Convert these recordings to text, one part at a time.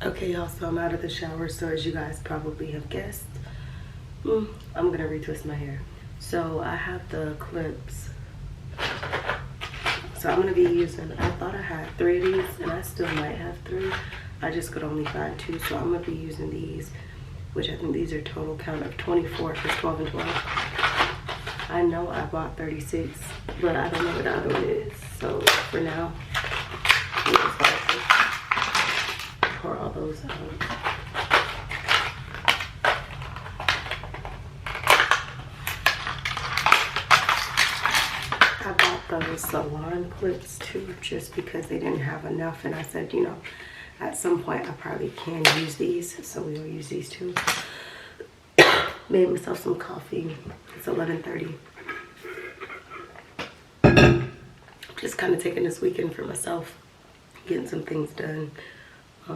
Okay, y'all, so I'm out of the shower. So as you guys probably have guessed, I'm gonna retwist my hair. So I have the clips. So I'm gonna be using, I thought I had 3 of these, and I still might have 3. I just could only find 2, so I'm gonna be using these, which I think these are total count of 24, because 12 and 12. I know I bought 36, but I don't know what the other one is. So for now, we'll just have to pour all those out. I bought those salon clips too, just because they didn't have enough, and I said, you know, at some point I probably can use these, so we will use these too. Made myself some coffee. It's 11:30. Just kind of taking this weekend for myself, getting some things done. I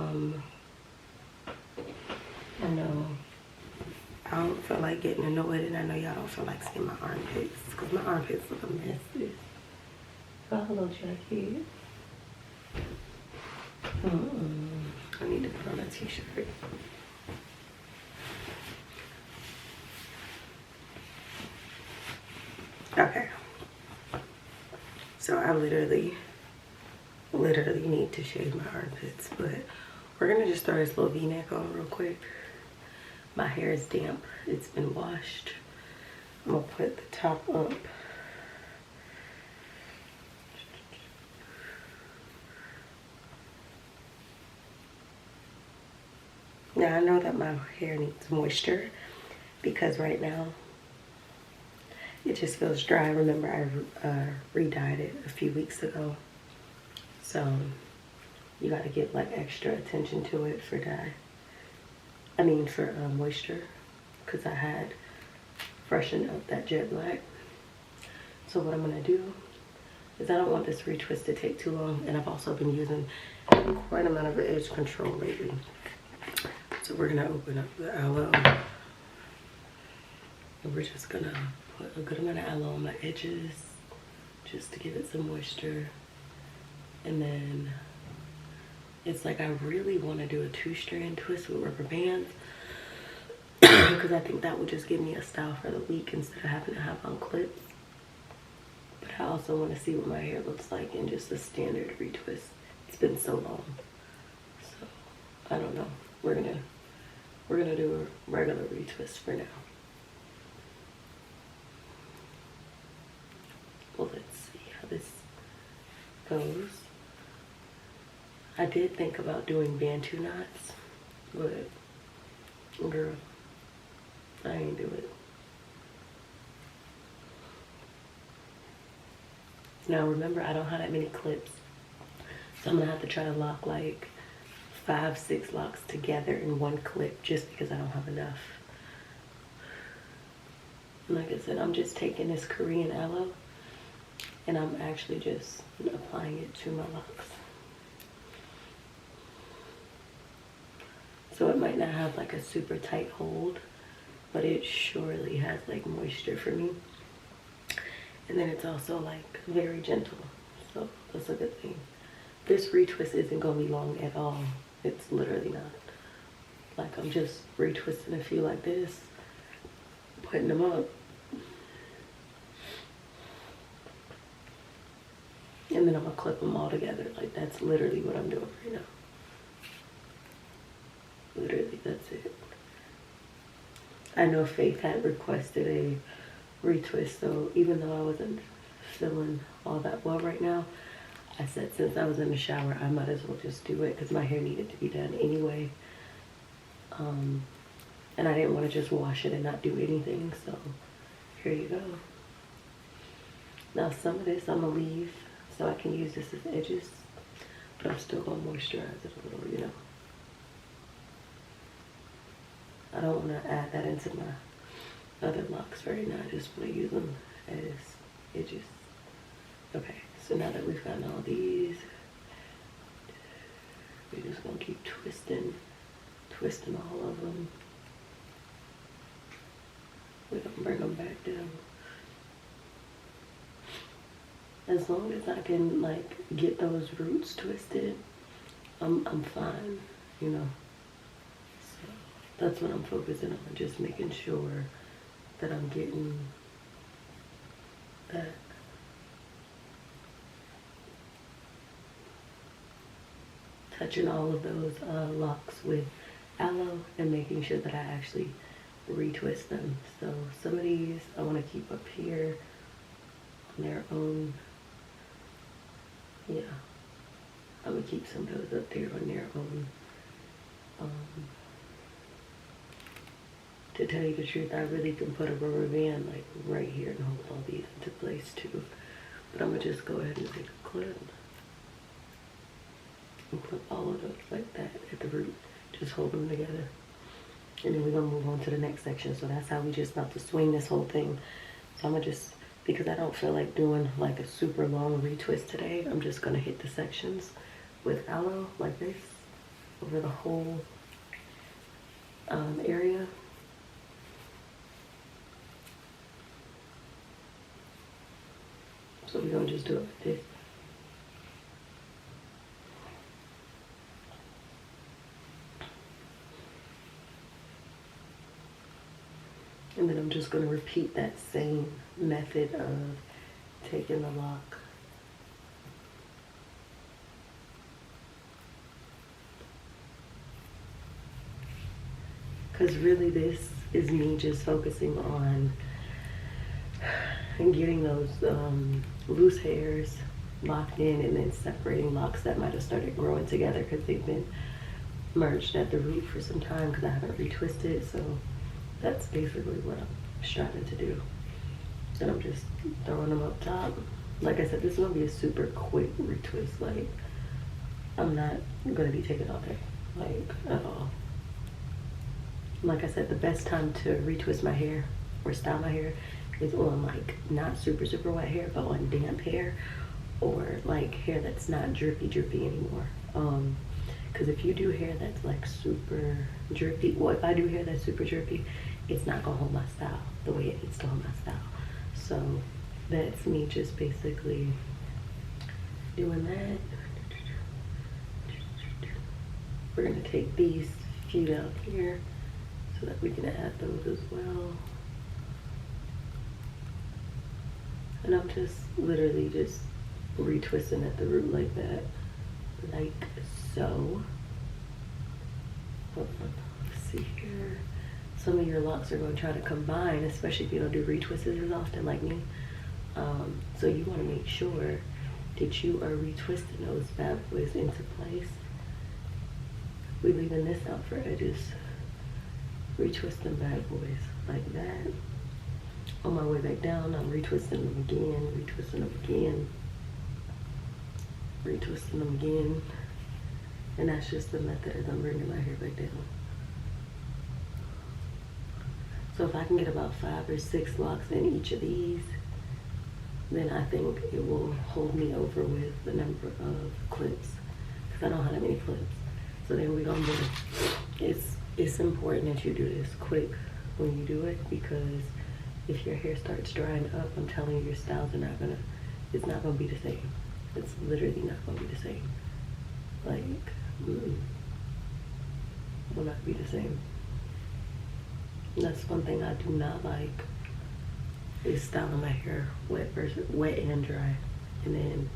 know I don't feel like getting annoyed, and I know y'all don't feel like seeing my armpits, because my armpits look a mess. Oh, hello, Jackie. I need to put on a t-shirt. Okay. So I literally need to shave my armpits, but we're gonna just throw this little V-neck on real quick. My hair is damp. It's been washed. I'm gonna put the top up. Now I know that my hair needs moisture, because right now it just feels dry. Remember, I re-dyed it a few weeks ago, so you got to give like extra attention to it for dye. I mean for moisture, because I had freshened up that jet black. So what I'm gonna do is, I don't want this retwist to take too long, and I've also been using quite an amount of edge control lately. So we're gonna open up the aloe, and we're just gonna put a good amount of aloe on my edges just to give it some moisture. And then it's like I really want to do a 2-strand twist with rubber bands, because I think that would just give me a style for the week instead of having to have on clips. But I also want to see what my hair looks like in just a standard retwist. It's been so long, so I don't know. We're gonna do a regular retwist for now. Well, let's see how this goes. I did think about doing Bantu knots, but girl, I ain't do it. Now remember, I don't have that many clips, so I'm gonna have to try to lock like 5-6 locks together in one clip, just because I don't have enough. And like I said, I'm just taking this Korean aloe, and I'm actually just applying it to my locks. So it might not have like a super tight hold, but it surely has like moisture for me. And then it's also like very gentle, so that's a good thing. This retwist isn't gonna be long at all. It's literally not. Like, I'm just retwisting a few like this, putting them up, and then I'm gonna clip them all together. Like, that's literally what I'm doing right now. Literally, that's it. I know Faith had requested a retwist, so even though I wasn't feeling all that well right now, I said since I was in the shower, I might as well just do it, because my hair needed to be done anyway. And I didn't want to just wash it and not do anything, so here you go. Now some of this I'm gonna leave so I can use this as edges, but I'm still gonna moisturize it a little, you know. I don't want to add that into my other locks right now. I just want to use them as edges. Okay, so now that we've gotten all these, we're just gonna keep twisting all of them. We're gonna bring them back down. As long as I can like get those roots twisted, I'm fine. you know. So that's what I'm focusing on, just making sure that I'm getting that. Touching all of those locks with aloe and making sure that I actually retwist them. So some of these I want to keep up here on their own. Yeah, I'm gonna keep some of those up there on their own. To tell you the truth, I really can put a rubber band like right here and hold all these into place too. But I'm gonna just go ahead and take a clip and clip all of those like that at the root. Just hold them together. And then we're gonna move on to the next section. So that's how we just about to swing this whole thing. So I'm gonna just, because I don't feel like doing like a super long retwist today, I'm just gonna hit the sections with aloe like this over the whole area. So we're gonna just do it like this. And then I'm just gonna repeat that same method of taking the lock, because really this is me just focusing on getting those loose hairs locked in, and then separating locks that might have started growing together because they've been merged at the root for some time because I haven't retwisted. So that's basically what I'm striving to do. And I'm just throwing them up top. Like I said, this is gonna be a super quick retwist. Like, I'm not gonna be taking all day, like, at all. Like I said, the best time to retwist my hair or style my hair is on like not super wet hair, but on damp hair, or like hair that's not drippy anymore. Because if you do hair that's like super drippy, well, if I do hair that's super drippy, it's not gonna hold my style the way it needs to hold my style. So that's me just basically doing that. We're gonna take these few down here so that we can add those as well. And I'm just literally just retwisting at the root like that, like so. Hold on, let's see here. Some of your locks are going to try to combine, especially if you don't do retwists as often like me. So you want to make sure that you are retwisting those bad boys into place. We're leaving this out for edges. Retwist them bad boys like that. On my way back down, I'm retwisting them again, retwisting them again, retwisting them again. And that's just the method as I'm bringing my hair back down. So if I can get about 5 or 6 locks in each of these, then I think it will hold me over with the number of clips, because I don't have that many clips. So then we're gonna do, it's important that you do this quick when you do it, because if your hair starts drying up, I'm telling you, your styles are not gonna, it's not gonna be the same. It's literally not gonna be the same. Like, will not be the same. And that's one thing I do not like, is styling my hair wet and dry, and then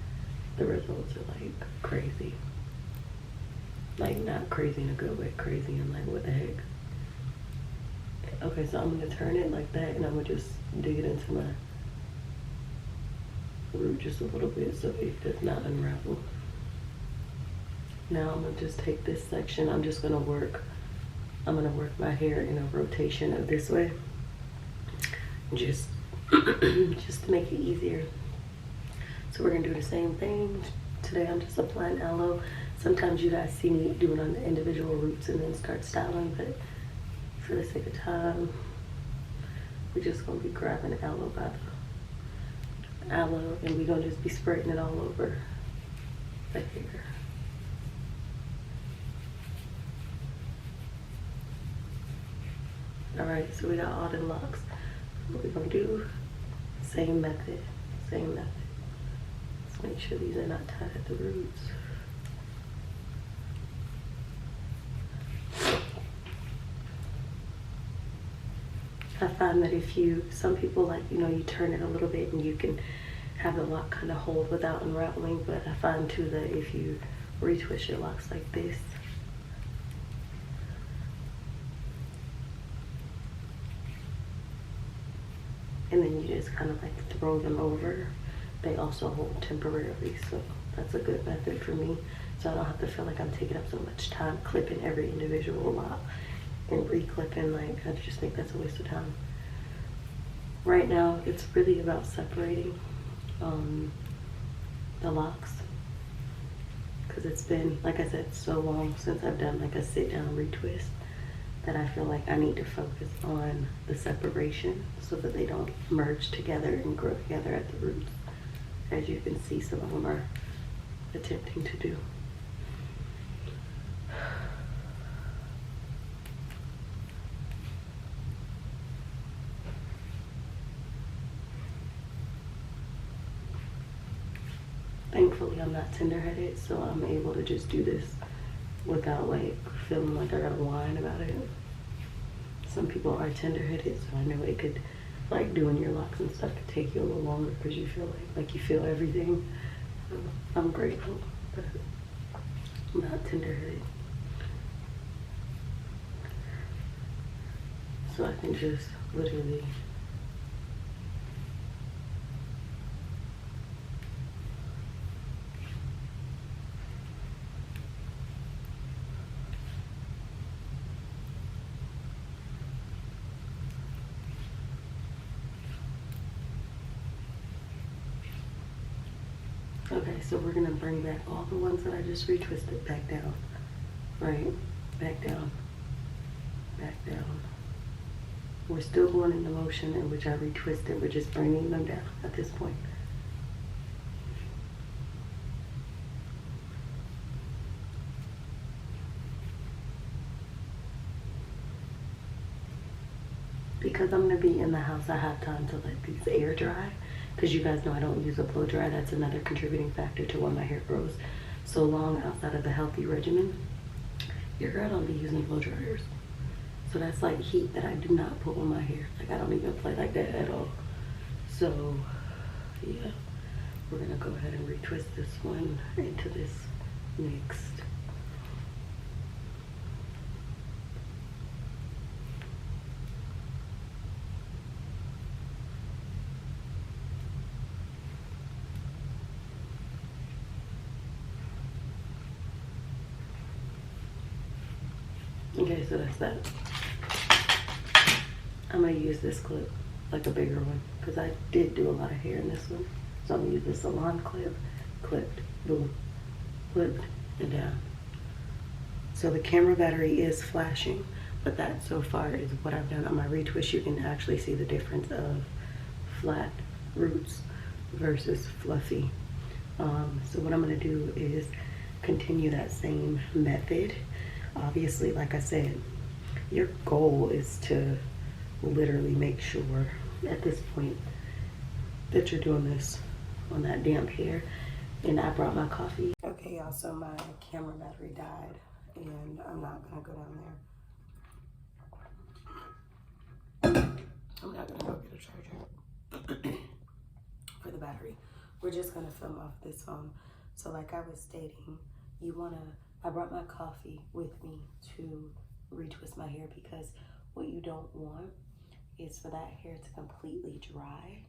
the results are like crazy. Like, not crazy in a good way, crazy and like, what the heck. Okay, so I'm gonna turn it like that, and I'm gonna just dig it into my root just a little bit so it does not unravel. Now I'm gonna just take this section. I'm gonna work my hair in a rotation of this way, just to make it easier. So we're gonna do the same thing. Today I'm just applying aloe. Sometimes you guys see me doing on the individual roots and then start styling, but for the sake of time, we're just gonna be grabbing aloe by the aloe, and we're gonna just be spreading it all over the hair. All right, so we got all the locks. What we're gonna do, same method, same method. Let's make sure these are not tied at the roots. I find that if you, some people like, you know, you turn it a little bit and you can have the lock kind of hold without unraveling, but I find too that if you retwist your locks like this, and then you just kind of like throw them over, they also hold temporarily. So that's a good method for me, so I don't have to feel like I'm taking up so much time clipping every individual lock and re-clipping. Like, I just think that's a waste of time. Right now it's really about separating the locks, because it's been, like I said, so long since I've done like a sit down retwist that I feel like I need to focus on the separation so that they don't merge together and grow together at the roots, as you can see some of them are attempting to do. Thankfully, I'm not tender-headed, so I'm able to just do this without like feeling like I gotta whine about it. Some people are tender-headed, so I know it could, like doing your locks and stuff could take you a little longer because you feel like you feel everything. I'm grateful, but I'm not tender-headed. So I can just literally okay, so we're gonna bring back all the ones that I just retwisted back down, right? Back down, back down. We're still going in the motion in which I retwisted. We're just bringing them down at this point. Because I'm gonna be in the house, I have time to let these air dry. Because you guys know I don't use a blow dry. That's another contributing factor to why my hair grows so long outside of the healthy regimen. Your girl don't be using blow dryers. So that's like heat that I do not put on my hair. Like, I don't even play like that at all. So yeah, we're gonna go ahead and retwist this one into this next. Okay, so that's that. I'm gonna use this clip, like a bigger one, because I did do a lot of hair in this one. So I'm gonna use the salon clip, clipped, boom, clipped, and down. So the camera battery is flashing, but that so far is what I've done on my retwist. You can actually see the difference of flat roots versus fluffy. So what I'm gonna do is continue that same method. Obviously, like I said, your goal is to literally make sure at this point that you're doing this on that damp hair. And I brought my coffee. Okay, y'all, so my camera battery died and I'm not gonna go down there. I'm not gonna go get a charger for the battery. We're just gonna film off this phone. So like I was stating, I brought my coffee with me to retwist my hair, because what you don't want is for that hair to completely dry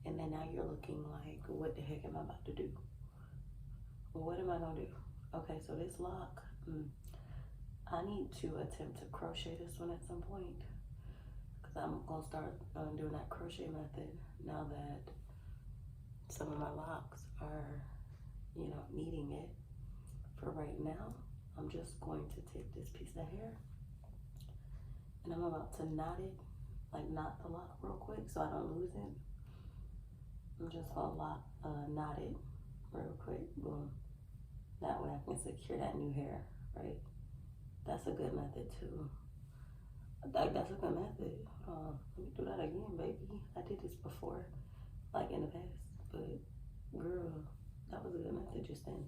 and then now you're looking like, what the heck am I about to do? What am I gonna do? Okay, so this lock, I need to attempt to crochet this one at some point, because I'm gonna start doing that crochet method now that some of my locks are, you know, needing it. For right now, I'm just going to take this piece of hair and I'm about to knot it, like knot the lock real quick so I don't lose it. I'm just gonna knot it real quick, boom. That way I can secure that new hair, right? That's a good method too. That's a good method. Let me do that again, baby. I did this before, like in the past, but girl, that was a good method just then.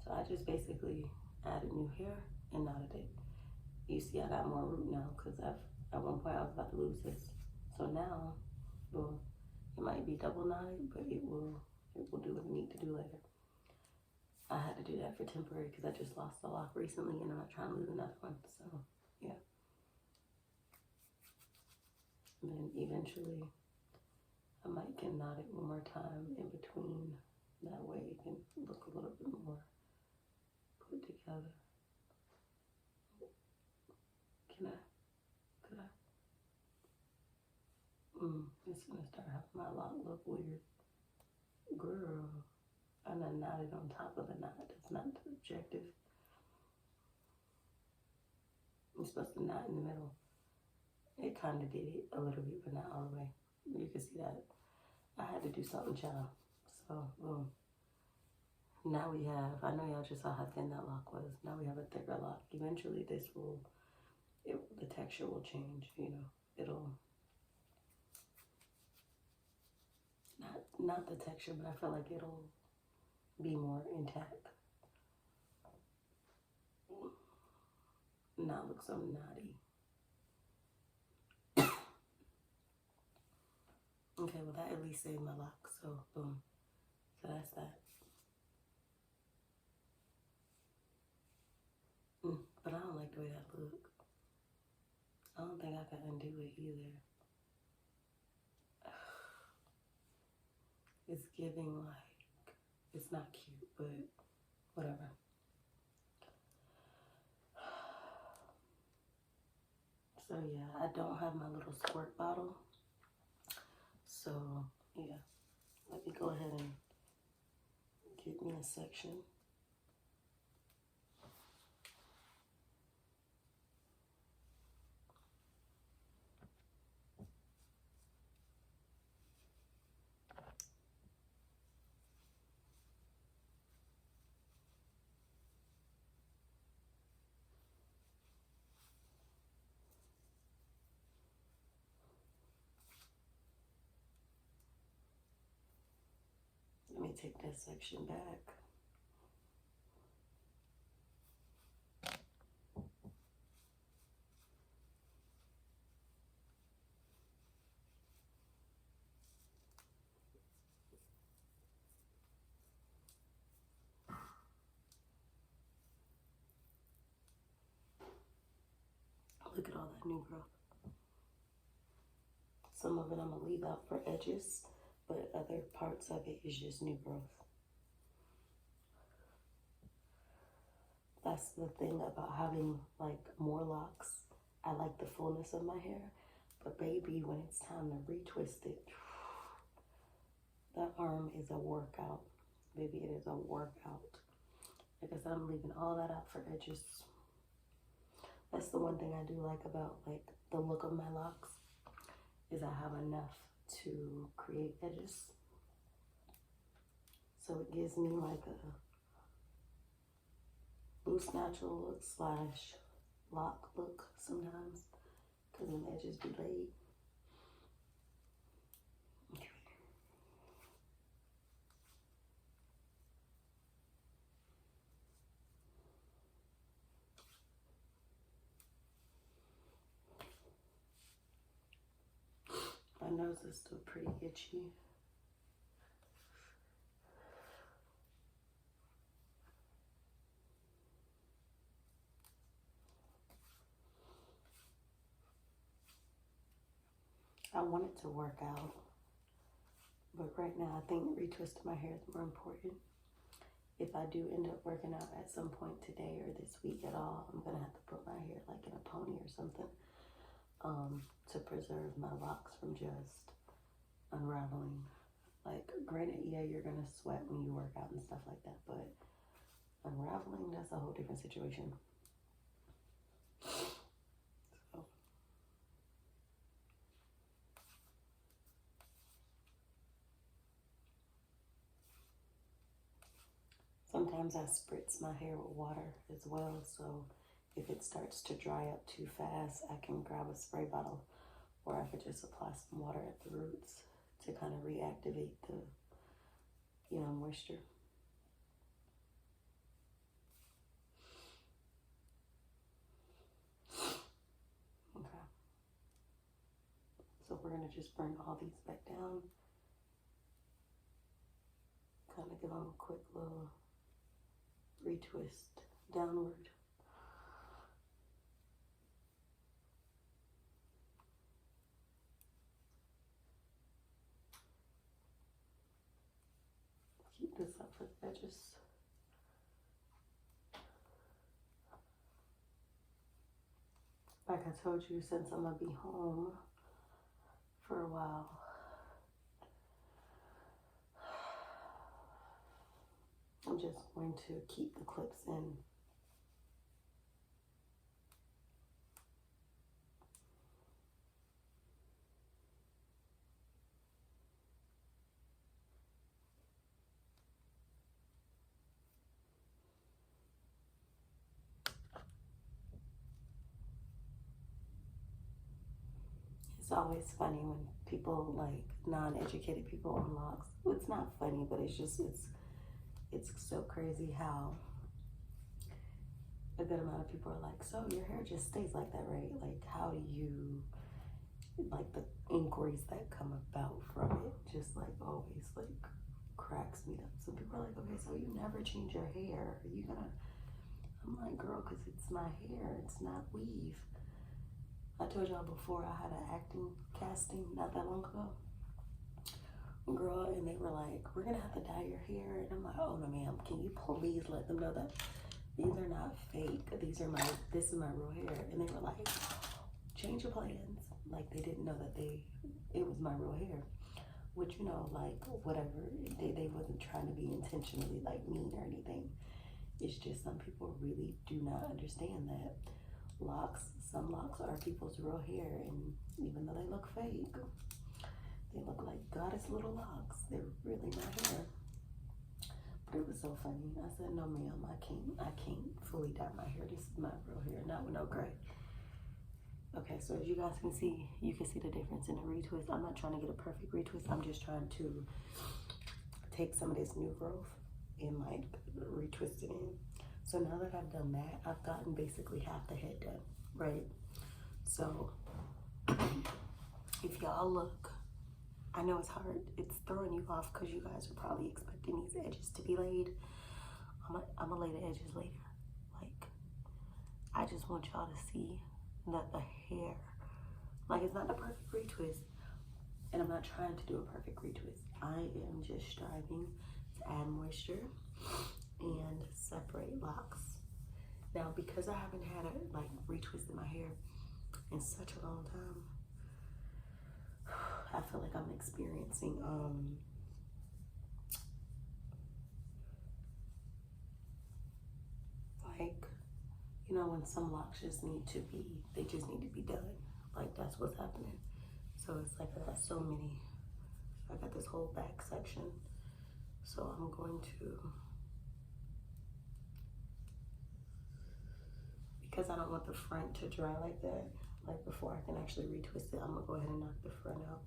So I just basically added new hair and knotted it. You see I got more root now, because at one point I was about to lose this. So now, well, it might be double knotted, but it will do what it need to do later. I had to do that for temporary because I just lost the lock recently and I'm not trying to lose another one. So yeah. And then eventually I might can knot it one more time in between. That way it can look a little bit more put together. Could I? It's gonna start having my lock look weird. Girl, I done knotted on top of the knot. That's not the objective. You're supposed to knot in the middle. It kind of did it a little bit, but not all the way. You can see that. I had to do something, child. So, boom. Now we have, I know y'all just saw how thin that lock was. Now we have a thicker lock. Eventually this will, the texture will change, you know. It'll, not the texture, but I feel like it'll be more intact. Not look so knotty. Okay, well that at least saved my lock, so boom. So that's that. But I don't like the way that look. I don't think I can undo it either. It's giving like, it's not cute, but whatever. So yeah, I don't have my little squirt bottle. So yeah, let me go ahead and get me a section. Let me take that section back. Look at all that new growth. Some of it I'm gonna leave out for edges, but other parts of it is just new growth. That's the thing about having like more locks. I like the fullness of my hair, but baby, when it's time to retwist it, that arm is a workout. Baby, it is a workout. Like I said, I'm leaving all that out for edges. That's the one thing I do like about like the look of my locks is I have enough to create edges. So it gives me like a loose natural look slash lock look sometimes because the edges be laid. Okay. My nose is still pretty itchy. I want it to work out, but right now I think retwisting my hair is more important. If I do end up working out at some point today or this week at all, I'm gonna have to put my hair like in a pony or something to preserve my locks from just unraveling. Like, granted, yeah, you're gonna sweat when you work out and stuff like that, but unraveling, that's a whole different situation. So, sometimes I spritz my hair with water as well, so if it starts to dry up too fast, I can grab a spray bottle, or I could just apply some water at the roots to kind of reactivate the, you know, moisture. Okay. So we're gonna just bring all these back down. Kind of give them a quick little retwist downward. Keep this up for the edges. Like I told you, since I'm gonna be home for a while, I'm just going to keep the clips in. It's always funny when people, like non-educated people on locks. Well, it's not funny, but it's just, it's so crazy how a good amount of people are like, so your hair just stays like that, right? Like, how do you, like the inquiries that come about from it, just like always like cracks me up. Some people are like, okay, so you never change your hair. Are you gonna, I'm like, girl, cause it's my hair, it's not weave. I told y'all before I had an acting casting not that long ago. Girl, and they were like, we're gonna have to dye your hair. And I'm like, oh no ma'am, can you please let them know that these are not fake. This is my real hair. And they were like, change your plans. Like they didn't know that it was my real hair. Which, you know, like whatever, they wasn't trying to be intentionally like mean or anything. It's just some people really do not understand that some locks are people's real hair, and even though they look fake, they look like goddess little locks. They're really my hair. But it was so funny. I said, no ma'am, I can't fully dye my hair. This is my real hair, not with no gray. Okay, so as you guys can see, you can see the difference in the retwist. I'm not trying to get a perfect retwist. I'm just trying to take some of this new growth and like retwist it in. So now that I've done that, I've gotten basically half the head done, right? So if y'all look, I know it's hard. It's throwing you off because you guys are probably expecting these edges to be laid. I'm gonna lay the edges later. Like, I just want y'all to see that the hair, like it's not the perfect retwist, and I'm not trying to do a perfect retwist. I am just striving to add moisture and separate locks. Now, because I haven't had a like retwist in my hair in such a long time, I feel like I'm experiencing like, you know, when some locks just need to be done. Like that's what's happening. So it's like I got so many, I got this whole back section. So I'm going to, because I don't want the front to dry like that, like before I can actually retwist it, I'm gonna go ahead and knock the front out.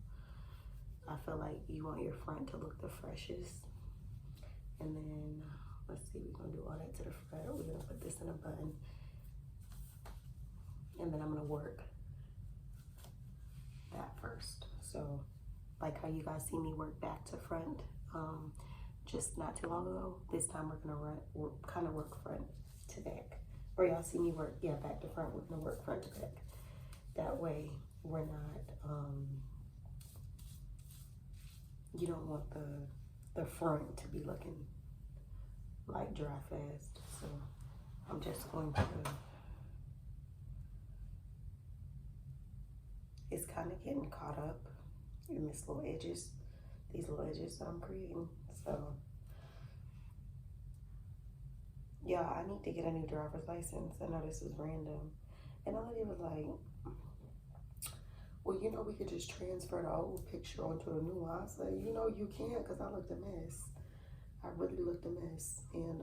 I feel like you want your front to look the freshest. And then, let's see, we're gonna do all that to the front. We're gonna put this in a bun. And then I'm gonna work that first. So, like how you guys see me work back to front, just not too long ago, this time we're gonna kind of work front to back. Or y'all see me work, yeah, back to front, we're gonna work front to back. That way, we're not, you don't want the front to be looking like dry fast. So I'm just going to, it's kind of getting caught up in these little edges that I'm creating. So yeah, I need to get a new driver's license. I know this is random. And all it was like, well, you know, we could just transfer the old picture onto the new one. I said, you know, you can't, because I looked a mess. I really looked a mess. And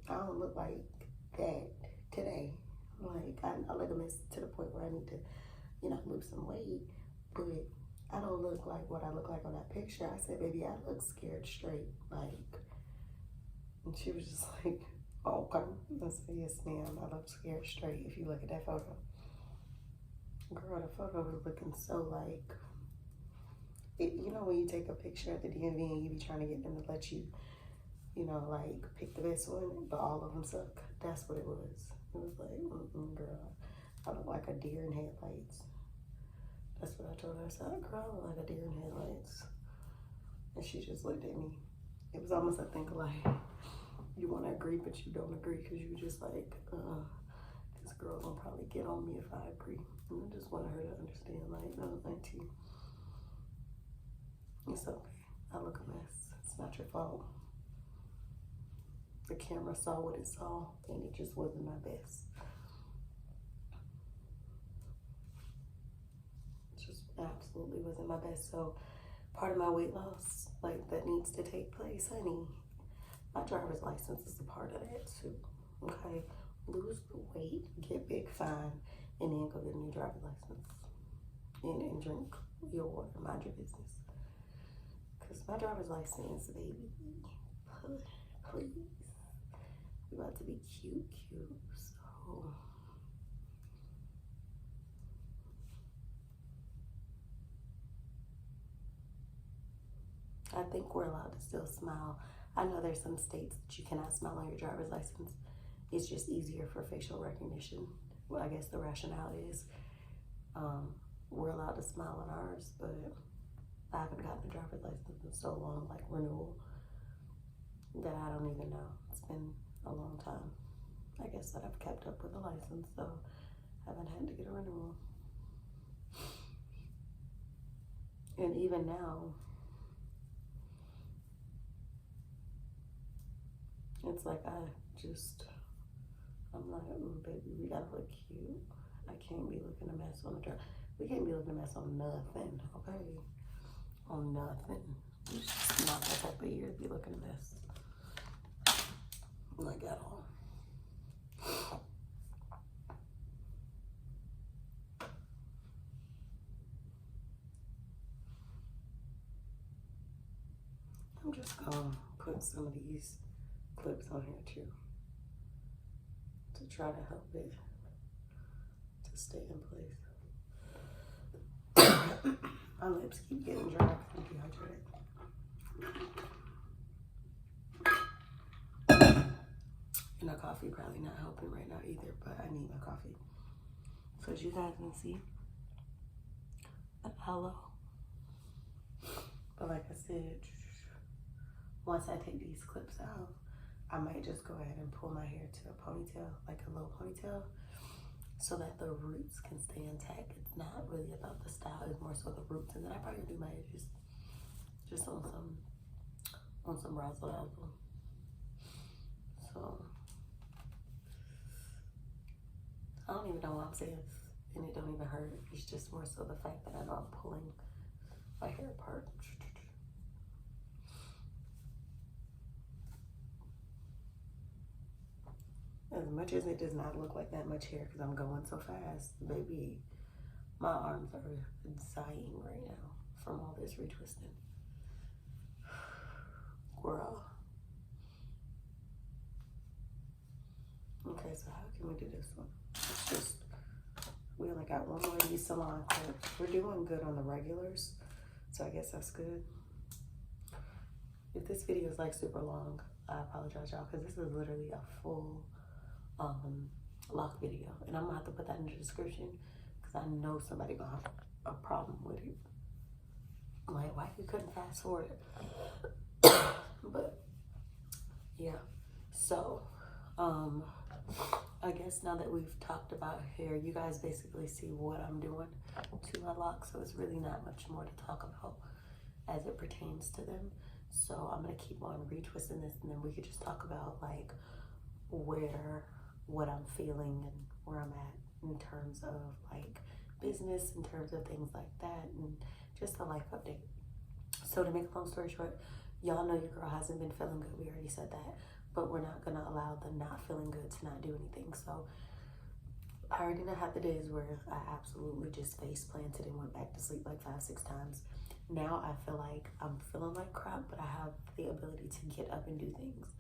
I don't look like that today. Like, I look a mess to the point where I need to, you know, lose some weight. But I don't look like what I look like on that picture. I said, baby, I look scared straight. Like, and she was just like, oh, okay. I said, yes, ma'am, I look scared straight if you look at that photo. Girl, the photo was looking so like, you know when you take a picture at the DMV and you be trying to get them to let you, you know, like pick the best one, but all of them suck. That's what it was. It was like, girl, I look like a deer in headlights. That's what I told her. I said, girl, I look like a deer in headlights. And she just looked at me. It was almost, I think, like, you want to agree, but you don't agree because you just like, this girl gonna probably get on me if I agree. And I just wanted her to understand, like, no, auntie, it's okay. I look a mess. It's not your fault. The camera saw what it saw, and it just wasn't my best. It just absolutely wasn't my best. So part of my weight loss, like, that needs to take place, honey, my driver's license is a part of that too, okay? Lose the weight, get big, fine, and then go get a new driver's license. And drink your water, mind your business. Because my driver's license, baby, please. We about to be cute, so. I think we're allowed to still smile. I know there's some states that you cannot smile on your driver's license. It's just easier for facial recognition. Well, I guess the rationale is we're allowed to smile on ours, but I haven't gotten a driver's license in so long, like renewal, that I don't even know. It's been a long time. I guess that I've kept up with the license, so I haven't had to get a renewal. And even now, it's like I'm like, baby, we gotta look cute. I can't be looking a mess on the drive. We can't be looking a mess on nothing, okay? On nothing. It's just not that type of year to be looking a mess. Like at all. I'm just gonna put some of these clips on here too, to try to help it to stay in place. My lips keep getting dry because I'm dehydrated. And the coffee probably not helping right now either, but I need my coffee. So as you guys can see, an aloe. But like I said, once I take these clips out, I might just go ahead and pull my hair to a ponytail, like a low ponytail, so that the roots can stay intact. It's not really about the style, it's more so the roots. And then I probably do my edges just on some razzle dazzle. So I don't even know what I'm saying, and it don't even hurt. It's just more so the fact that I know I'm pulling my hair apart. As much as it does not look like that much hair because I'm going so fast, baby, my arms are dying right now from all this retwisting. Girl. Okay, so how can we do this one? It's just, we only got one more of these salon clips. We're doing good on the regulars, so I guess that's good. If this video is like super long, I apologize, y'all, because this is literally a full lock video, and I'm gonna have to put that in the description because I know somebody gonna have a problem with it. Like, why you couldn't fast forward it? But yeah, so I guess now that we've talked about hair, you guys basically see what I'm doing to my locks, so it's really not much more to talk about as it pertains to them. So I'm gonna keep on retwisting this, and then we could just talk about like what I'm feeling and where I'm at in terms of like business, in terms of things like that, and just a life update. So to make a long story short, y'all know your girl hasn't been feeling good. We already said that, but we're not gonna allow the not feeling good to not do anything. So I already know had the days where I absolutely just face planted and went back to sleep like 5-6 times. Now I feel like I'm feeling like crap, but I have the ability to get up and do things.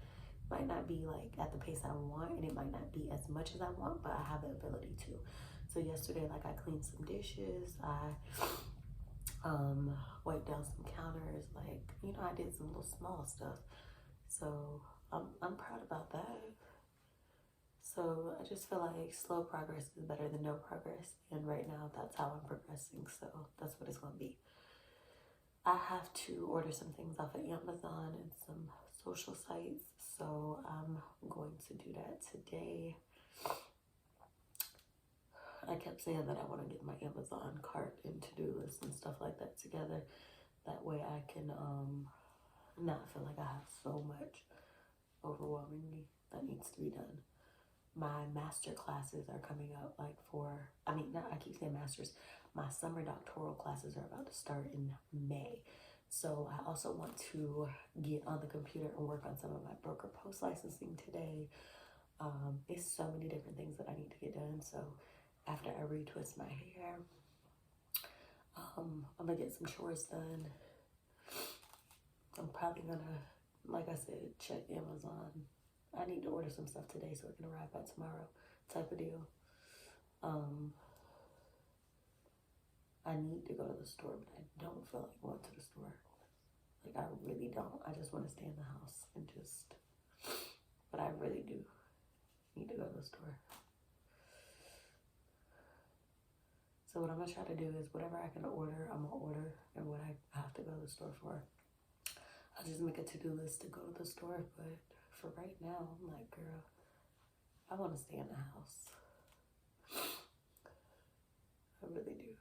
Might not be like at the pace I want, and it might not be as much as I want, but I have the ability to. So yesterday, like, I cleaned some dishes, I wiped down some counters, like, you know, I did some little small stuff. So I'm proud about that. So I just feel like slow progress is better than no progress. And right now, that's how I'm progressing. So that's what it's going to be. I have to order some things off of Amazon and some social sites. So I'm going to do that today. I kept saying that I want to get my Amazon cart and to-do list and stuff like that together. That way I can not feel like I have so much overwhelmingly that needs to be done. My master classes are coming up, like I keep saying masters. My summer doctoral classes are about to start in May. So I also want to get on the computer and work on some of my broker post licensing today. It's so many different things that I need to get done. So after I retwist my hair, I'm gonna get some chores done. I'm probably gonna, like I said, check Amazon. I need to order some stuff today so it can arrive by tomorrow, type of deal. I need to go to the store, but I don't feel like going to the store. Like, I really don't. I just want to stay in the house and but I really do need to go to the store. So what I'm going to try to do is whatever I can order, I'm going to order, and what I have to go to the store for, I'll just make a to-do list to go to the store. But for right now, I'm like, girl, I want to stay in the house. I really do.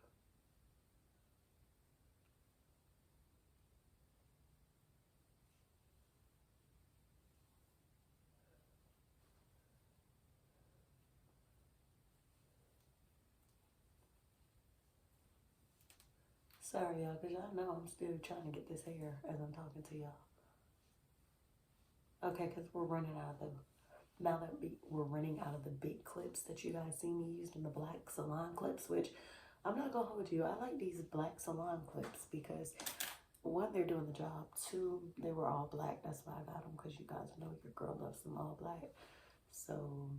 Sorry, y'all, because y'all know I'm still trying to get this hair as I'm talking to y'all. Okay, because we're running out of we're running out of the big clips that you guys see me using, the black salon clips, which I'm not going to hold you. I like these black salon clips because, one, they're doing the job. Two, they were all black. That's why I got them, because you guys know your girl loves them all black. So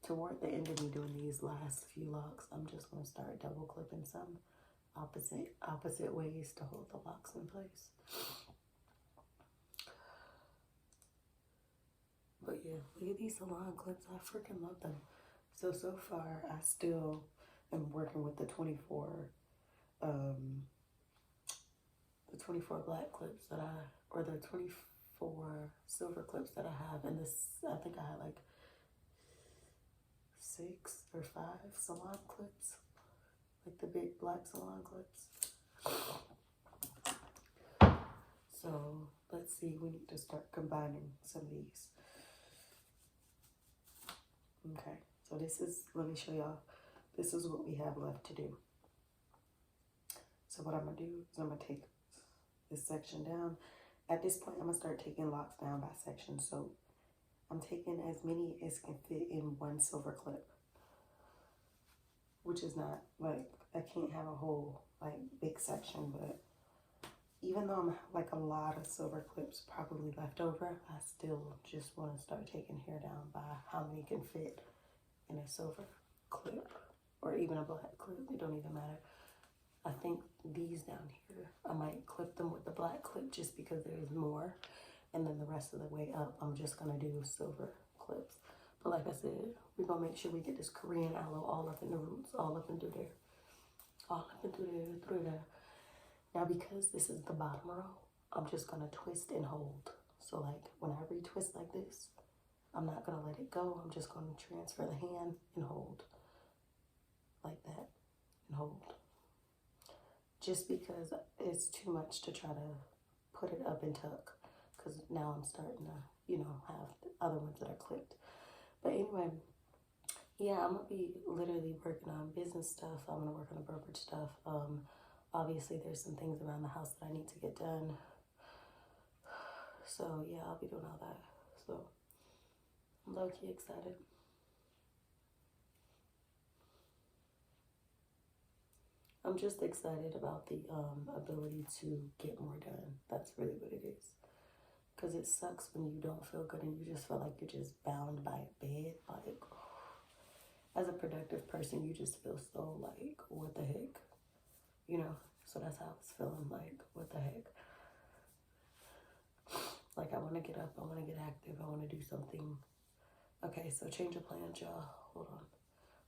toward the end of me doing these last few locks, I'm just going to start double clipping some opposite ways to hold the locks in place. But yeah, look at these salon clips. I freaking love them. So far, I still am working with the 24 black clips or the 24 silver clips that I have. And this, I think I had like 6 or 5 salon clips, like the big black salon clips. So let's see, we need to start combining some of these. Okay, so let me show y'all, this is what we have left to do. So what I'm gonna do is I'm gonna take this section down. At this point, I'm gonna start taking locks down by section. So I'm taking as many as can fit in one silver clip, which is not, like, I can't have a whole, like, big section, but even though I'm like a lot of silver clips probably left over, I still just want to start taking hair down by how many can fit in a silver clip or even a black clip. It don't even matter. I think these down here, I might clip them with the black clip just because there's more. And then the rest of the way up, I'm just going to do silver clips. But like I said, we're going to make sure we get this Korean aloe all up in the roots, all up and through there. All up and through there. Now, because this is the bottom row, I'm just going to twist and hold. So, like, when I retwist like this, I'm not going to let it go. I'm just going to transfer the hand and hold. Like that. And hold. Just because it's too much to try to put it up and tuck. Because now I'm starting to, you know, have the other ones that are clipped. But anyway, yeah, I'm going to be literally working on business stuff. I'm going to work on the brokerage stuff. Obviously, there's some things around the house that I need to get done. So, yeah, I'll be doing all that. So, I'm low-key excited. I'm just excited about the ability to get more done. That's really what it is. Because it sucks when you don't feel good and you just feel like you're just bound by a bed. Like, as a productive person, you just feel so like, what the heck, you know? So that's how I was feeling, like, what the heck? Like, I want to get up, I want to get active, I want to do something. Okay, so change of plans, y'all. Hold on.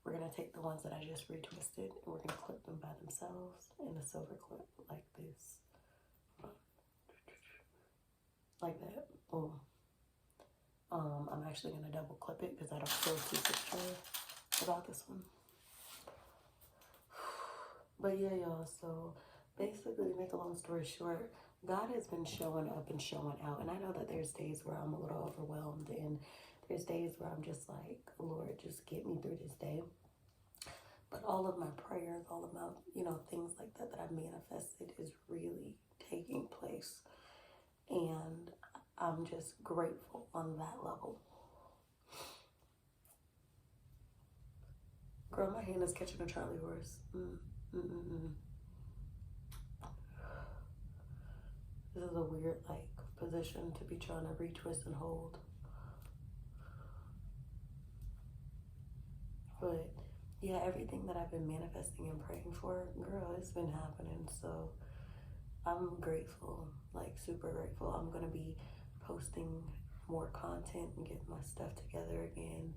We're going to take the ones that I just retwisted, and we're going to clip them by themselves in a silver clip, like this. Like that. Boom. I'm actually going to double clip it because I don't feel too secure about this one. But yeah, y'all, so basically, to make a long story short, God has been showing up and showing out. And I know that there's days where I'm a little overwhelmed, and there's days where I'm just like, Lord, just get me through this day. But all of my prayers, all of my, you know, things like that I've manifested is really taking place. And I'm just grateful on that level. Girl, my hand is catching a Charlie horse. This is a weird, like, position to be trying to retwist and hold. But yeah, everything that I've been manifesting and praying for, girl, it's been happening. So I'm grateful, like super grateful. I'm gonna be posting more content and getting my stuff together again.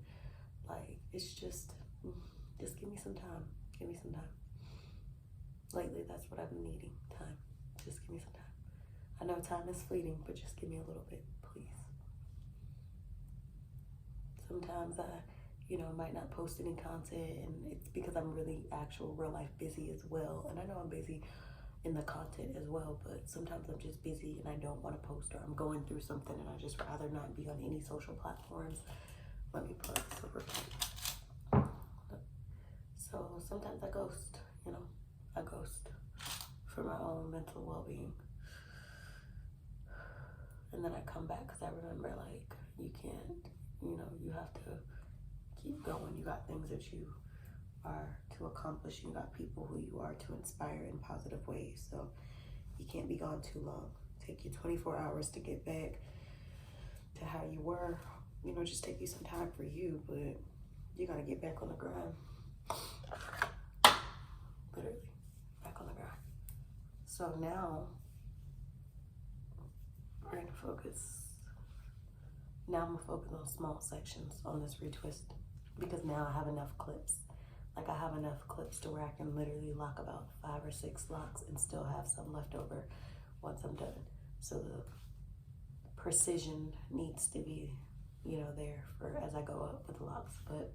Like, it's just give me some time. Give me some time. Lately, that's what I've been needing, time. Just give me some time. I know time is fleeting, but just give me a little bit, please. Sometimes I, you know, might not post any content, and it's because I'm really actual real life busy as well. And I know I'm busy in the content as well, but sometimes I'm just busy and I don't want to post, or I'm going through something and I just rather not be on any social platforms. Let me plug this over. So sometimes I ghost, you know, I ghost for my own mental well-being. And then I come back because I remember, like, you can't, you know, you have to keep going. You got things that you are to accomplish. You got people who you are to inspire in positive ways. So you can't be gone too long. Take you 24 hours to get back to how you were. You know, just take you some time for you, but you got to get back on the grind. Literally, back on the grind. So now, we're going to focus. Now I'm going to focus on small sections on this retwist, because now I have enough clips. Like, I have enough clips to where I can literally lock about 5 or 6 locks and still have some left over once I'm done. So the precision needs to be, you know, there for as I go up with the locks. But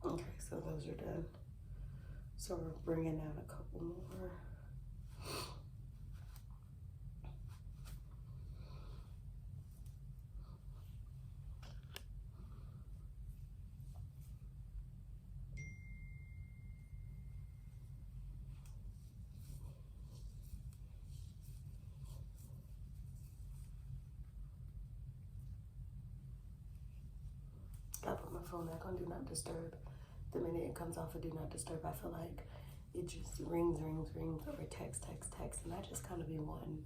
okay, so those are done. So we're bringing out a couple more. I put my phone back on Do Not Disturb. The minute it comes off of Do Not Disturb, I feel like it just rings, or text, and I just kind of be wanting,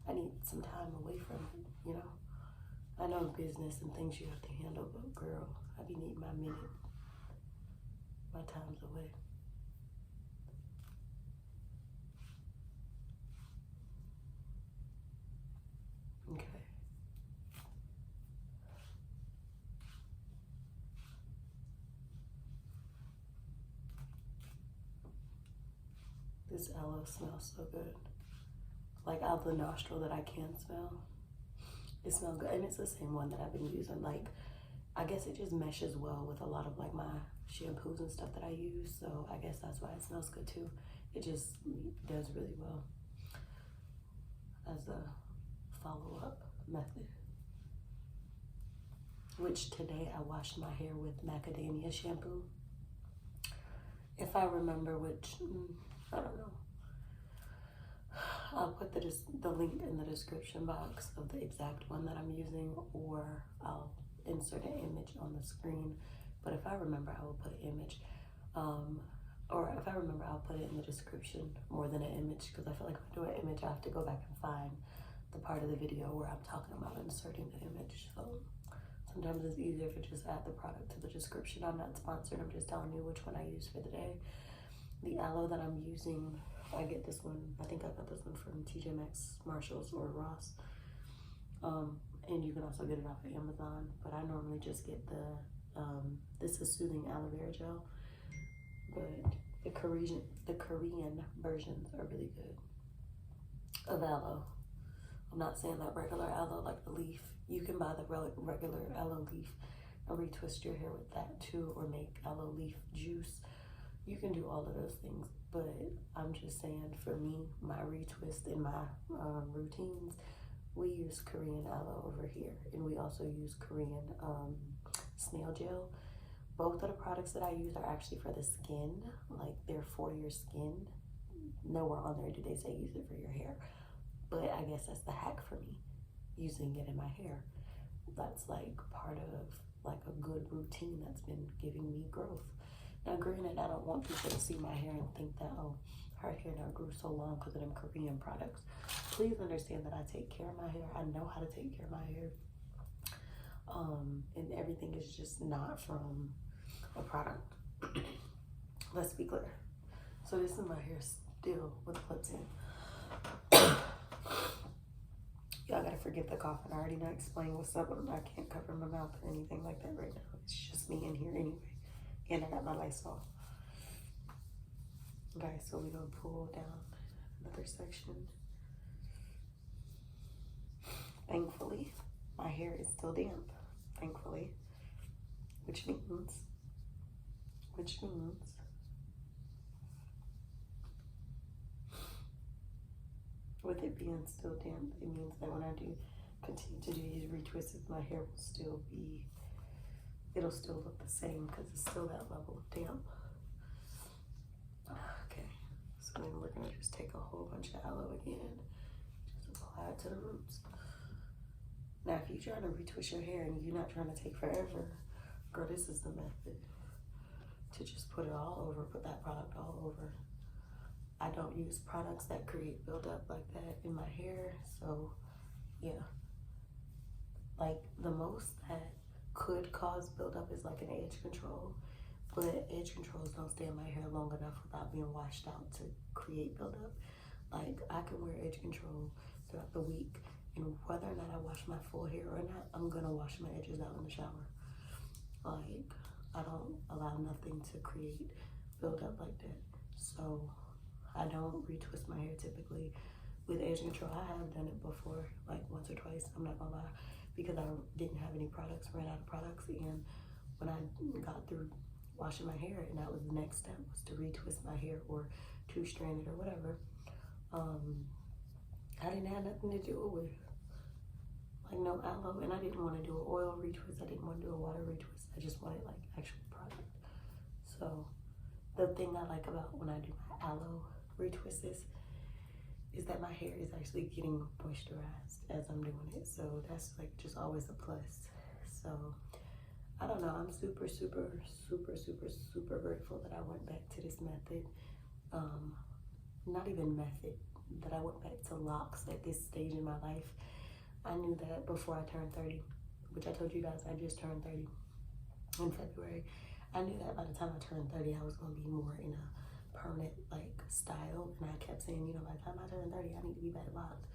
I need some time away from it, you know? I know business and things you have to handle, but girl, I be needing my minute, my time's away. Okay. This aloe smells so good. Like, out the nostril that I can smell. It smells good, and it's the same one that I've been using. Like, I guess it just meshes well with a lot of like my shampoos and stuff that I use. So I guess that's why it smells good too. It just does really well as a follow-up method. which today I washed my hair with macadamia shampoo. If I remember which, I don't know. I'll put the link in the description box of the exact one that I'm using, or I'll insert an image on the screen. But if I remember, I will put an image. Or if I remember, I'll put it in the description more than an image, because I feel like if I do an image, I have to go back and find the part of the video where I'm talking about inserting the image. So sometimes it's easier if I just add the product to the description. I'm not sponsored, I'm just telling you which one I use for the day. The aloe that I'm using, I get this one, I think I got this one from TJ Maxx, Marshalls, or Ross. And you can also get it off of Amazon, but I normally just get this is Soothing Aloe Vera Gel, but the Korean versions are really good of aloe. I'm not saying that regular aloe, like the leaf. You can buy the regular aloe leaf and retwist your hair with that too, or make aloe leaf juice. You can do all of those things, but I'm just saying, for me, my retwist in my routines, we use Korean aloe over here, and we also use Korean snail gel. Both of the products that I use are actually for the skin, like they're for your skin. Nowhere on there do they say use it for your hair, but I guess that's the hack for me, using it in my hair. That's like part of like a good routine that's been giving me growth. Now granted, I don't want people to see my hair and think that, oh, her hair now grew so long because of them Korean products. Please understand that I take care of my hair. I know how to take care of my hair. And everything is just not from a product. Let's be clear. So this is my hair still with clips in. Y'all gotta forgive the coughing. I already know explain what's up, but I can't cover my mouth or anything like that right now. It's just me in here anyway. And I got my lights off. Okay, so we're gonna pull down another section. Thankfully, my hair is still damp. Thankfully, which means with it being still damp, it means that when I do continue to do these retwists, my hair will still be, it'll still look the same because it's still that level of damp. Okay, so then we're gonna just take a whole bunch of aloe again, just apply it to the roots. Now, if you're trying to retwist your hair and you're not trying to take forever, girl, this is the method. To just put it all over, put that product all over. I don't use products that create buildup like that in my hair, so yeah. Like the most that could cause buildup is like an edge control, but edge controls don't stay in my hair long enough without being washed out to create buildup. Like I can wear edge control throughout the week, and whether or not I wash my full hair or not, I'm gonna wash my edges out in the shower. Like I don't allow nothing to create buildup like that. So I don't retwist my hair typically with edge control. I have done it before, like once or twice, I'm not gonna lie, because I didn't have any products, ran out of products, and when I got through washing my hair, and that was the next step, was to retwist my hair or two-stranded or whatever, I didn't have nothing to do it with. Like no aloe, and I didn't want to do an oil retwist, I didn't want to do a water retwist, I just wanted like actual product. So the thing I like about when I do my aloe retwists is that my hair is actually getting moisturized as I'm doing it, so that's like just always a plus. So I don't know, I'm super grateful that I went back to this method. Not even method, that I went back to LOCS at this stage in my life. I knew that before I turned 30, which I told you guys I just turned 30 in February. I knew that by the time I turned 30, I was going to be more in a permanent like style, and I kept saying, you know, by the time I turn 30, I need to be back locked.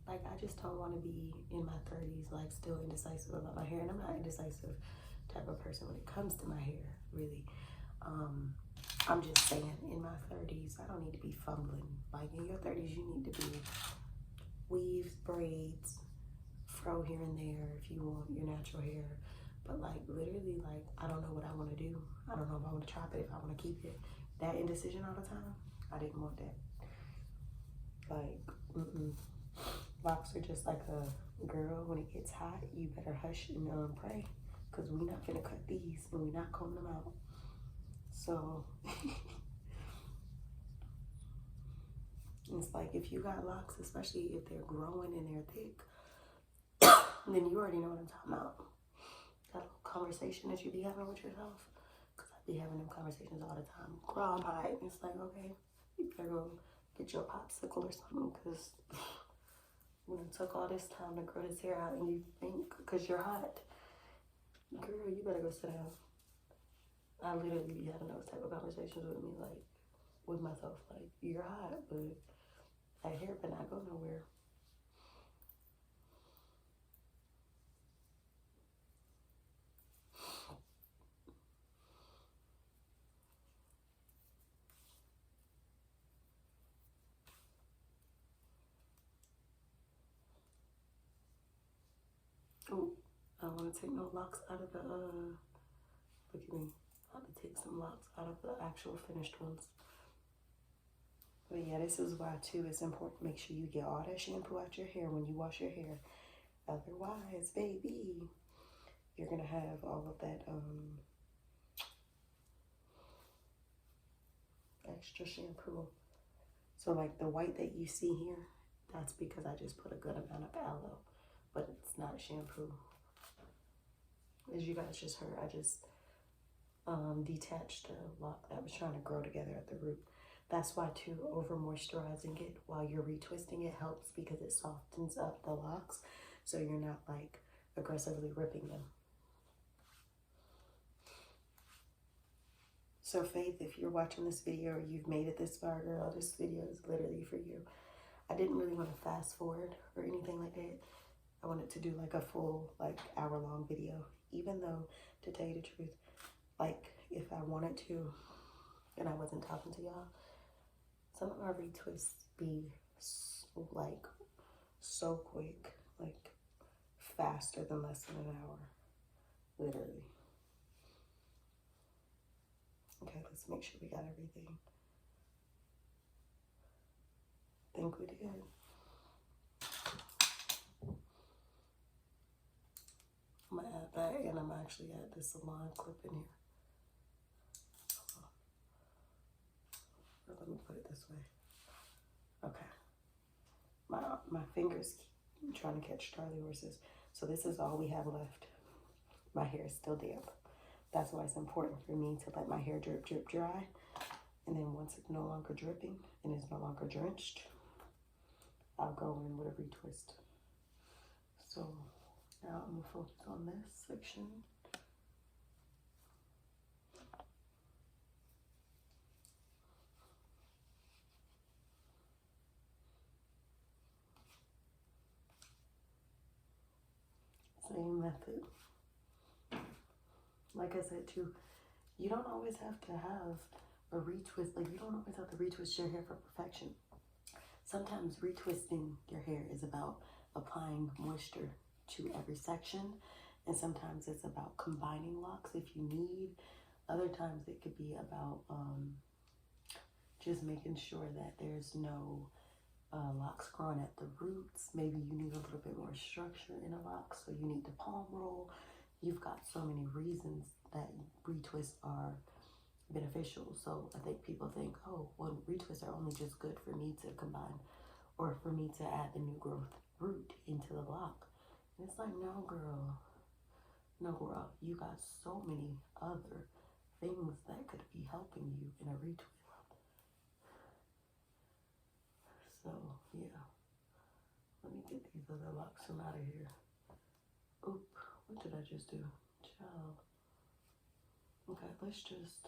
Like I just don't want to be in my 30s like still indecisive about my hair, and I'm not indecisive type of person when it comes to my hair, really. I'm just saying, in my 30s, I don't need to be fumbling. Like in your 30s, you need to be weaves, braids, fro here and there if you want your natural hair. But like literally, like I don't know what I want to do. I don't know if I want to chop it, if I want to keep it. That indecision all the time, I didn't want that. Like, locks are just like a girl, when it gets hot, you better hush and pray, because we're not gonna cut these and we're not combing them out. So it's like if you got locks, especially if they're growing and they're thick, then you already know what I'm talking about. That little conversation that you be having with yourself, because I be having them conversations all the time. Girl, I'm hot. And it's like, okay, you better go get your popsicle or something, because when it took all this time to grow this hair out and you think because you're hot, girl, you better go sit down. I literally be having those type of conversations with me, like, with myself, like, you're hot, but that hair better not go nowhere. Oh, I don't want to take no locks out of the, look at me. I have to take some locks out of the actual finished ones. But yeah, this is why too it's important to make sure you get all that shampoo out your hair when you wash your hair. Otherwise, baby, you're gonna have all of that extra shampoo. So like the white that you see here, that's because I just put a good amount of aloe, but it's not shampoo. As you guys just heard, I just detached the lock that was trying to grow together at the root. That's why too, over moisturizing it while you're retwisting it helps, because it softens up the locks so you're not like aggressively ripping them. So Faith, if you're watching this video or you've made it this far, girl, this video is literally for you. I didn't really want to fast forward or anything like that. I wanted to do like a full like hour-long video, even though, to tell you the truth, like if I wanted to and I wasn't talking to y'all, some of my retwists be like so quick, like faster than less than an hour, literally. Okay, let's make sure we got everything. I think we did. I'm gonna add that, and I'm actually add this salon clip in here. Or let me put it this way. Okay. My fingers keep trying to catch Charlie horses. So this is all we have left. My hair is still damp. That's why it's important for me to let my hair drip, drip, dry. And then once it's no longer dripping and it's no longer drenched, I'll go in with a retwist. So now I'm gonna focus on this section. Same method. Like I said too, you don't always have to have a retwist. Like you don't always have to retwist your hair for perfection. Sometimes retwisting your hair is about applying moisture to every section, and sometimes it's about combining locks if you need. Other times it could be about just making sure that there's no locks growing at the roots. Maybe you need a little bit more structure in a lock, so you need to palm roll. You've got so many reasons that retwists are beneficial. So I think people think, oh, well, retwists are only just good for me to combine or for me to add the new growth root into the lock. And it's like, no, girl. No, girl. You got so many other things that could be helping you in a retwist. So, yeah. Let me get these other locks from out of here. Oop, what did I just do? Child. Okay, let's just,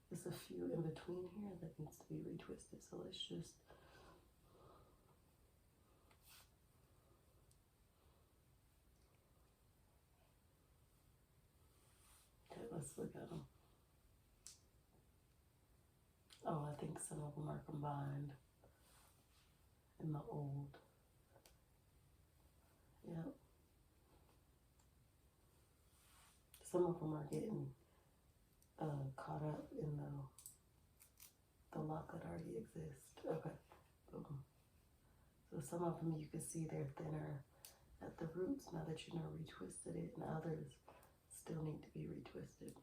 there's a few in between here that needs to be retwisted. So let's just, okay, let's look at them. Oh, I think some of them are combined in the old. Yep. Some of them are getting caught up in the lock that already exists. Okay, boom. So some of them you can see they're thinner at the roots now that you know retwisted it, and others, still need to be retwisted.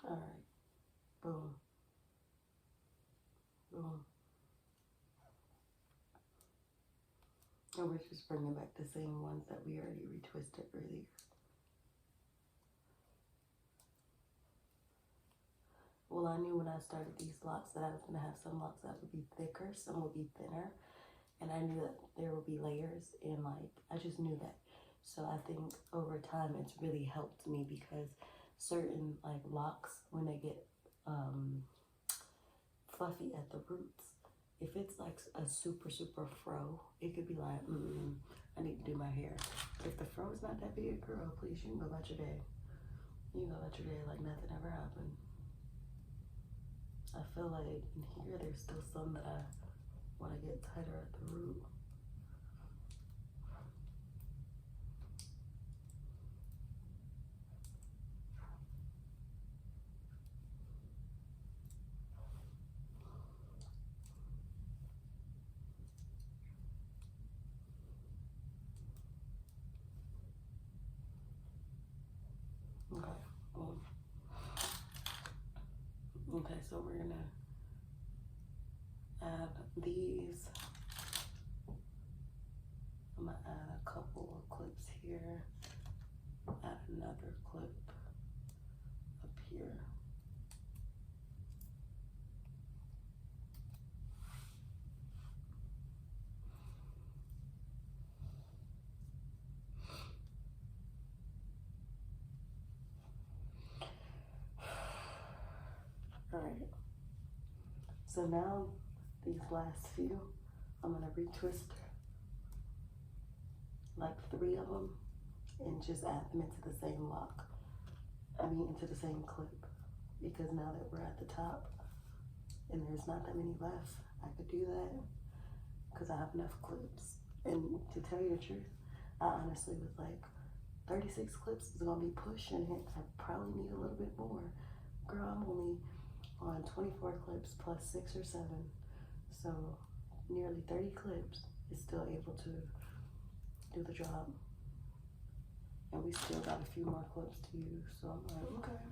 All right, boom, boom. And we're just bringing back the same ones that we already retwisted earlier. Well, I knew when I started these locks that I was gonna have some locks that would be thicker, some would be thinner. And I knew that there would be layers, and like, I just knew that. So I think over time it's really helped me, because certain like locks, when they get fluffy at the roots, if it's like a super fro, it could be like, I need to do my hair. If the fro is not that big, girl, please, you can go about your day. You can go about your day like nothing ever happened. I feel like in here there's still some that I want to get tighter at the root. Okay, boom. Okay, so we're gonna add these. I'm gonna add a couple of clips here, add another clip up here. All right, so now these last few, I'm gonna retwist like 3 of them and just add them into the same lock. Into the same clip, because now that we're at the top and there's not that many left, I could do that because I have enough clips. And to tell you the truth, I honestly, with like 36 clips, is gonna be pushing it. I probably need a little bit more. Girl, I'm only on 24 clips plus 6 or 7, so nearly 30 clips is still able to do the job. And we still got a few more clips to use, so I'm like, okay,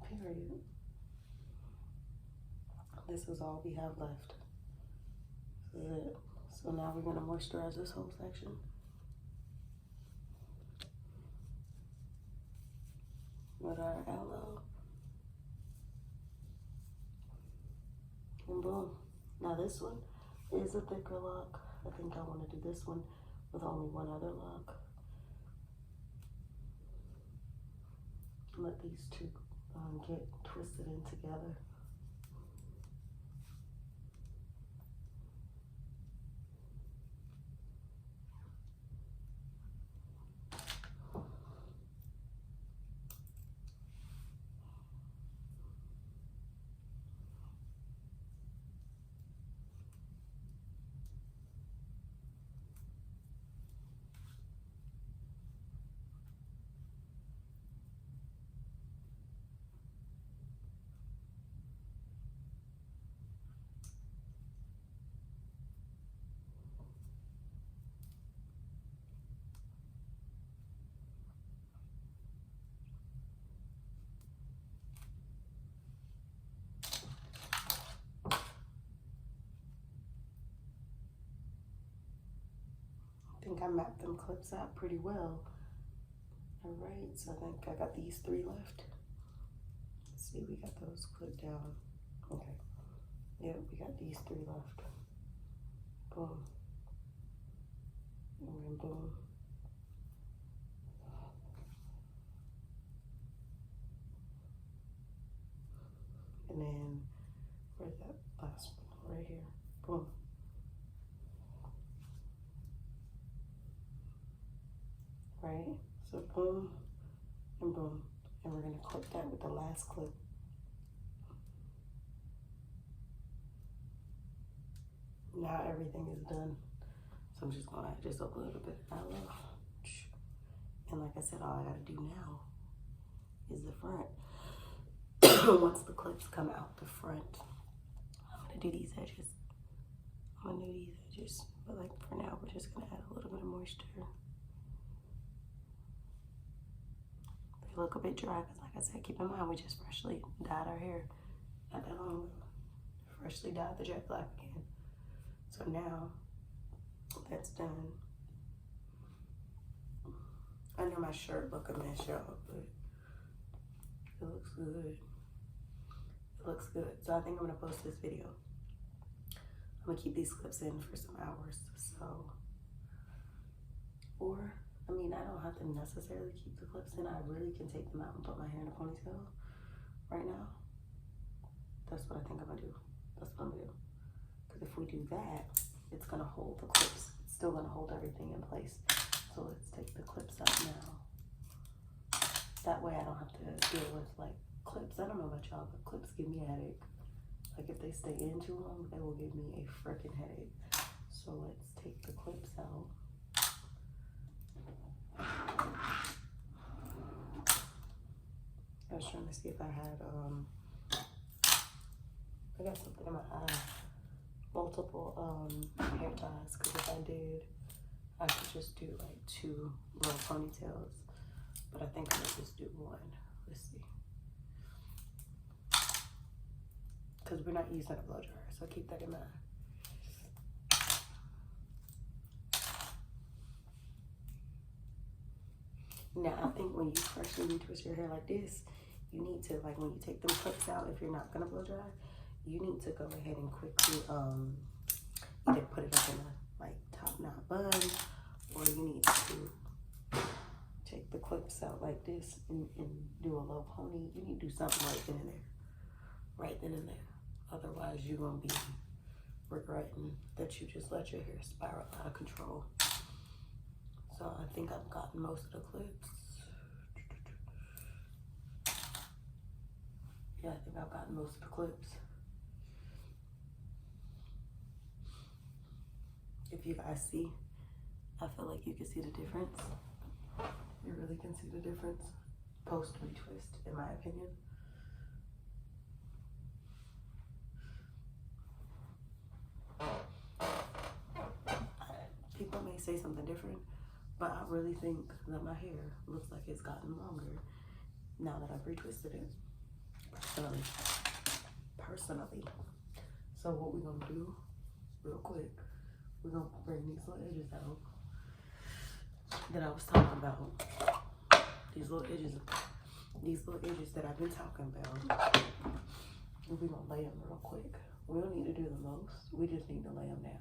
period. This is all we have left. This is it. So now we're gonna moisturize this whole section with our aloe. And boom. Now this one is a thicker lock. I think I want to do this one with only one other lock. Let these two get twisted in together. I think I mapped them clips out pretty well. All right, so I think I got these 3 left. Let's see, we got those clipped down. Okay, yep, we got these 3 left. Boom, and then boom. And then, where's that last one? Right here, boom. Right, so boom and boom, and we're gonna clip that with the last clip. Now everything is done. So I'm just gonna add just a little bit of aloe. And like I said, all I gotta do now is the front. Once the clips come out the front, I'm gonna do these edges. I'm gonna do these edges, but like for now, we're just gonna add a little bit of moisture. They look a bit dry, because like I said, keep in mind, we just freshly dyed our hair not that long ago. Freshly dyed the jet black again. So now that's done. I know my shirt look a mess, y'all, but it looks good. It looks good. So I think I'm gonna post this video. I'm gonna keep these clips in for some hours. So, or, I mean, I don't have to necessarily keep the clips in. I really can take them out and put my hair in a ponytail right now. That's what I think I'm gonna do. That's what I'm gonna do. Because if we do that, it's gonna hold the clips. It's still gonna hold everything in place. So let's take the clips out now. That way I don't have to deal with like clips. I don't know about y'all, but clips give me a headache. Like if they stay in too long, they will give me a freaking headache. So let's take the clips out. I was trying to see if I had, I got something in my eye. Multiple hair ties, because if I did, I could just do like 2 little ponytails, but I think I'm gonna just do 1. Let's see. Because we're not using a blow dryer, so keep that in mind. Now, I think when you freshly retwist your hair like this, you need to, like when you take them clips out, if you're not gonna blow dry, you need to go ahead and quickly either put it up in a like top knot bun, or you need to take the clips out like this and do a low pony. You need to do something right then and there. Right then and there. Otherwise, you're going to be regretting that you just let your hair spiral out of control. So I think I've gotten most of the clips. Yeah, I think I've gotten most of the clips. If you guys see, I feel like you can see the difference. You really can see the difference post retwist, in my opinion. People may say something different, but I really think that my hair looks like it's gotten longer now that I've retwisted it, personally. So what we're gonna do, real quick, we're gonna bring these little edges out that I was talking about. These little edges that I've been talking about. And we're gonna lay them real quick. We don't need to do the most. We just need to lay them down.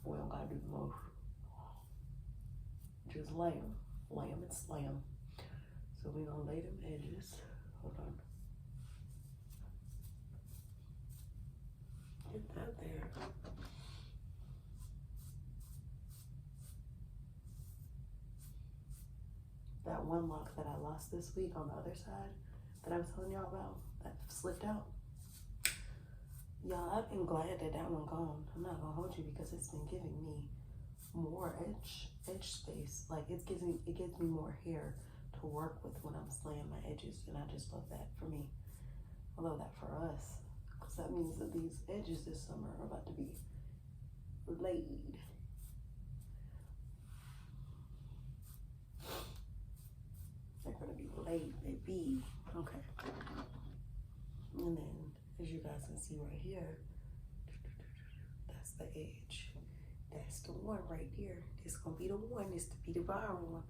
We don't gotta do the most. Just lay them and slay them. So we're gonna lay them edges. Hold on. Get that there. That one lock that I lost this week on the other side that I was telling y'all about, that slipped out. Y'all, I've been glad that that one gone. I'm not gonna hold you because it's been giving me more edge space. Like it gives me more hair to work with when I'm slaying my edges, and I just love that for me. I love that for us, because that means that these edges this summer are about to be laid. They're gonna be laid, baby. Okay. And then, as you guys can see right here, that's the edge. That's the one right there. This gonna be the one. This to be the viral one.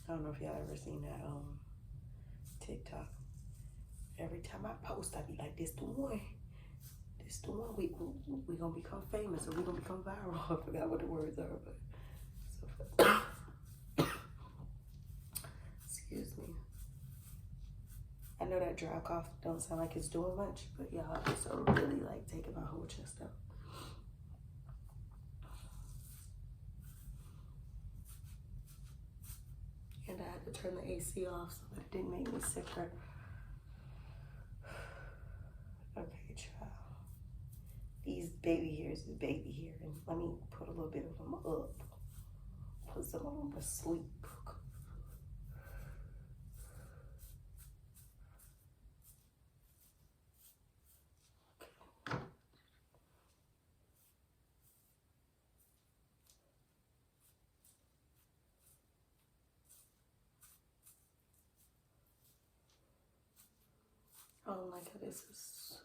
I don't know if y'all ever seen that TikTok. Every time I post, I be like, this the one. This the one. We gonna become famous, or we gonna become viral. I forgot what the words are, but so excuse me. I know that dry cough don't sound like it's doing much, but y'all, it's really like taking my whole chest out. And I had to turn the AC off so that it didn't make me sicker. baby hairs is baby hair. And let me put a little bit of them up. Put some of them to sleep. I don't like how this is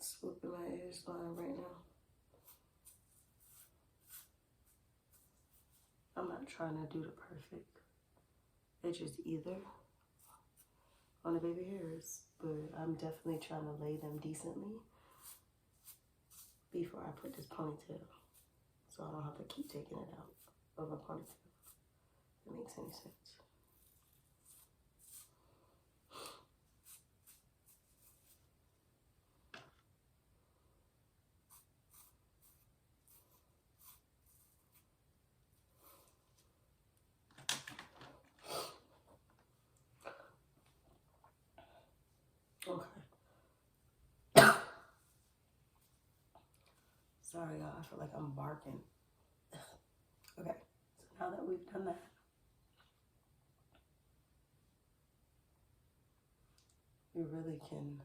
swooping my hairline right now. I'm not trying to do the perfect edges either on the baby hairs, but I'm definitely trying to lay them decently before I put this ponytail, so I don't have to keep taking it out of a ponytail. If that makes any sense. Okay. Sorry, y'all. I feel like I'm barking. Okay. So now that we've done that, we really can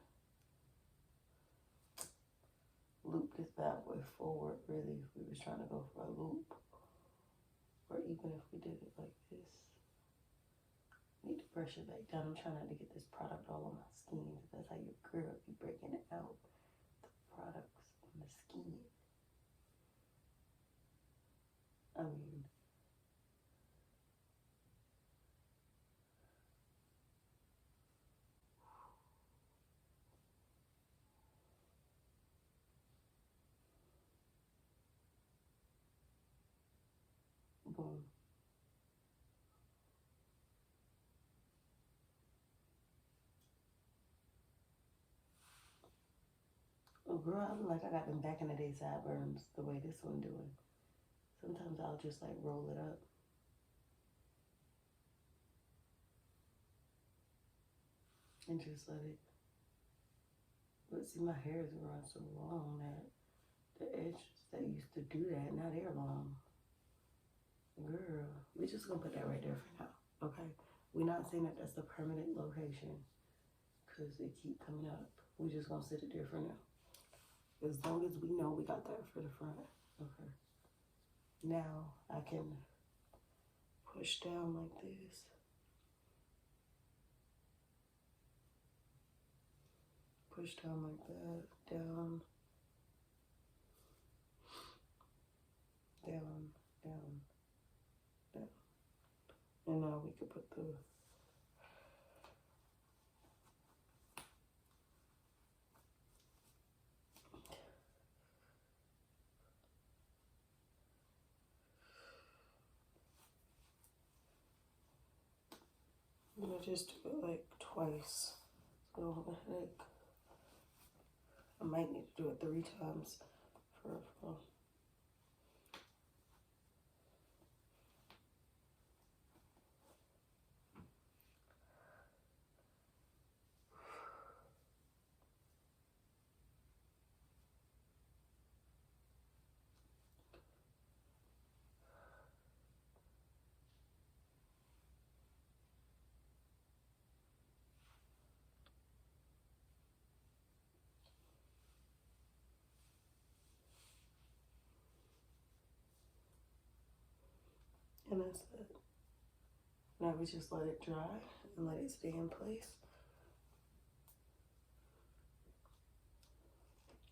loop this bad boy forward, really, if we was trying to go for a loop. Or even if we did it like this. I need to brush it back down. I'm trying not to get this product all on my skin, because that's how your girl be breaking it out. The products on the skin. I mean, boom. Oh, girl, I look like I got them back in the day sideburns the way this one doing. Sometimes I'll just like roll it up. And just let it. But see, my hair is growing so long that the edges that used to do that, now they're long. Girl, we just gonna put that right there for now, okay? We're not saying that that's the permanent location, because it keep coming up. We just gonna sit it there for now. As long as we know we got that for the front, okay? Now I can push down like this. Push down like that, down, down, down, down. And now we could put the I'm gonna just do it like twice. So like I might need to do it 3 times for a flow. And that's it. Now we just let it dry and let it stay in place.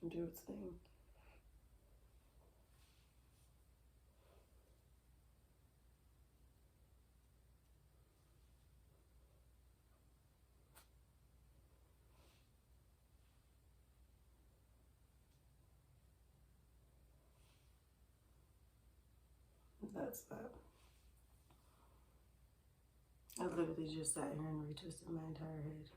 And do its thing. That's that. I literally just sat here and retwisted my entire head.